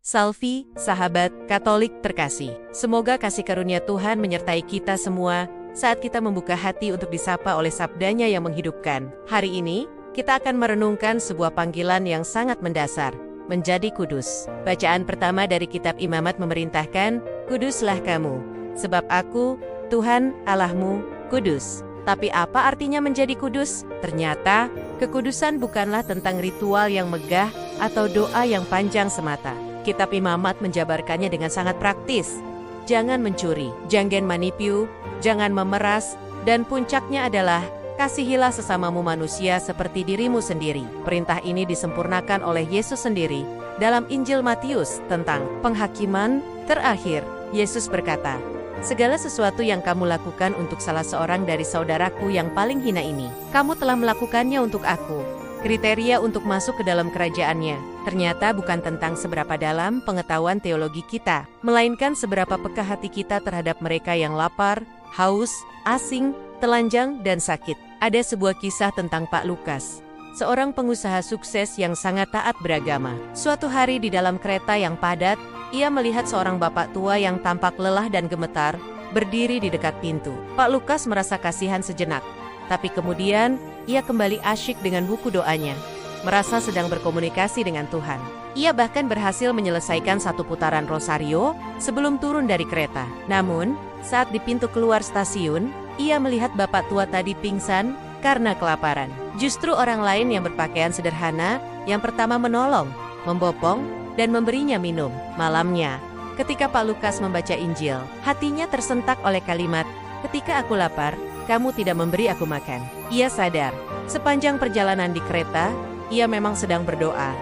Salvi, sahabat Katolik terkasih. Semoga kasih karunia Tuhan menyertai kita semua saat kita membuka hati untuk disapa oleh sabdanya yang menghidupkan. Hari ini, kita akan merenungkan sebuah panggilan yang sangat mendasar, menjadi kudus. Bacaan pertama dari kitab Imamat memerintahkan, "Kuduslah kamu, sebab aku, Tuhan Allahmu, kudus." Tapi apa artinya menjadi kudus? Ternyata, kekudusan bukanlah tentang ritual yang megah atau doa yang panjang semata. Kitab Imamat menjabarkannya dengan sangat praktis. Jangan mencuri, jangan menipu, jangan memeras, dan puncaknya adalah kasihilah sesamamu manusia seperti dirimu sendiri. Perintah ini disempurnakan oleh Yesus sendiri dalam Injil Matius tentang penghakiman terakhir. Yesus berkata, "Segala sesuatu yang kamu lakukan untuk salah seorang dari saudaraku yang paling hina ini, kamu telah melakukannya untuk aku." Kriteria untuk masuk ke dalam kerajaannya ternyata bukan tentang seberapa dalam pengetahuan teologi kita, melainkan seberapa peka hati kita terhadap mereka yang lapar, haus, asing, telanjang, dan sakit. Ada sebuah kisah tentang Pak Lukas, seorang pengusaha sukses yang sangat taat beragama. Suatu hari di dalam kereta yang padat, ia melihat seorang bapak tua yang tampak lelah dan gemetar, berdiri di dekat pintu. Pak Lukas merasa kasihan sejenak, tapi kemudian ia kembali asyik dengan buku doanya, merasa sedang berkomunikasi dengan Tuhan. Ia bahkan berhasil menyelesaikan satu putaran rosario sebelum turun dari kereta. Namun, saat di pintu keluar stasiun, ia melihat bapak tua tadi pingsan karena kelaparan. Justru orang lain yang berpakaian sederhana yang pertama menolong, membopong, dan memberinya minum. Malamnya, ketika Pak Lukas membaca Injil, hatinya tersentak oleh kalimat, "Ketika aku lapar, kamu tidak memberi aku makan." Ia sadar, sepanjang perjalanan di kereta, ia memang sedang berdoa.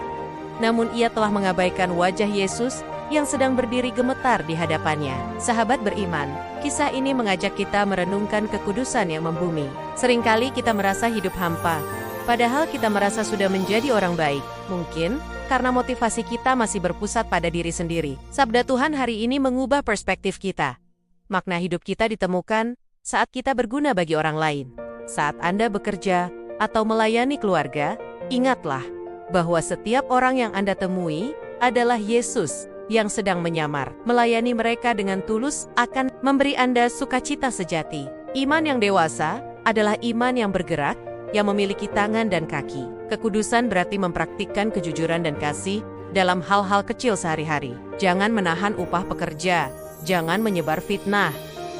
Namun ia telah mengabaikan wajah Yesus yang sedang berdiri gemetar di hadapannya. Sahabat beriman, kisah ini mengajak kita merenungkan kekudusan yang membumi. Seringkali kita merasa hidup hampa, padahal kita merasa sudah menjadi orang baik. Mungkin karena motivasi kita masih berpusat pada diri sendiri. Sabda Tuhan hari ini mengubah perspektif kita. Makna hidup kita ditemukan saat kita berguna bagi orang lain. Saat Anda bekerja atau melayani keluarga, ingatlah bahwa setiap orang yang Anda temui adalah Yesus yang sedang menyamar. Melayani mereka dengan tulus akan memberi Anda sukacita sejati. Iman yang dewasa adalah iman yang bergerak, yang memiliki tangan dan kaki. Kekudusan berarti mempraktikkan kejujuran dan kasih dalam hal-hal kecil sehari-hari. Jangan menahan upah pekerja, jangan menyebar fitnah.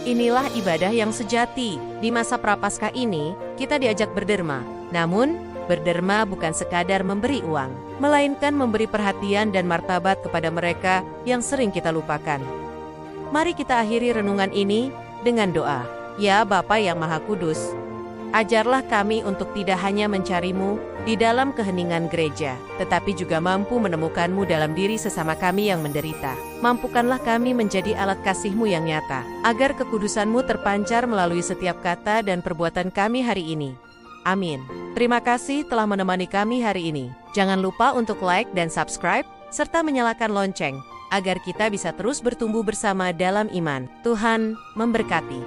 Inilah ibadah yang sejati. Di masa prapaskah ini, kita diajak berderma. Namun, berderma bukan sekadar memberi uang, melainkan memberi perhatian dan martabat kepada mereka yang sering kita lupakan. Mari kita akhiri renungan ini dengan doa. Ya Bapa yang Maha Kudus, ajarlah kami untuk tidak hanya mencari-Mu di dalam keheningan gereja, tetapi juga mampu menemukan-Mu dalam diri sesama kami yang menderita. Mampukanlah kami menjadi alat kasih-Mu yang nyata, agar kekudusan-Mu terpancar melalui setiap kata dan perbuatan kami hari ini. Amin. Terima kasih telah menemani kami hari ini. Jangan lupa untuk like dan subscribe, serta menyalakan lonceng, agar kita bisa terus bertumbuh bersama dalam iman. Tuhan memberkati.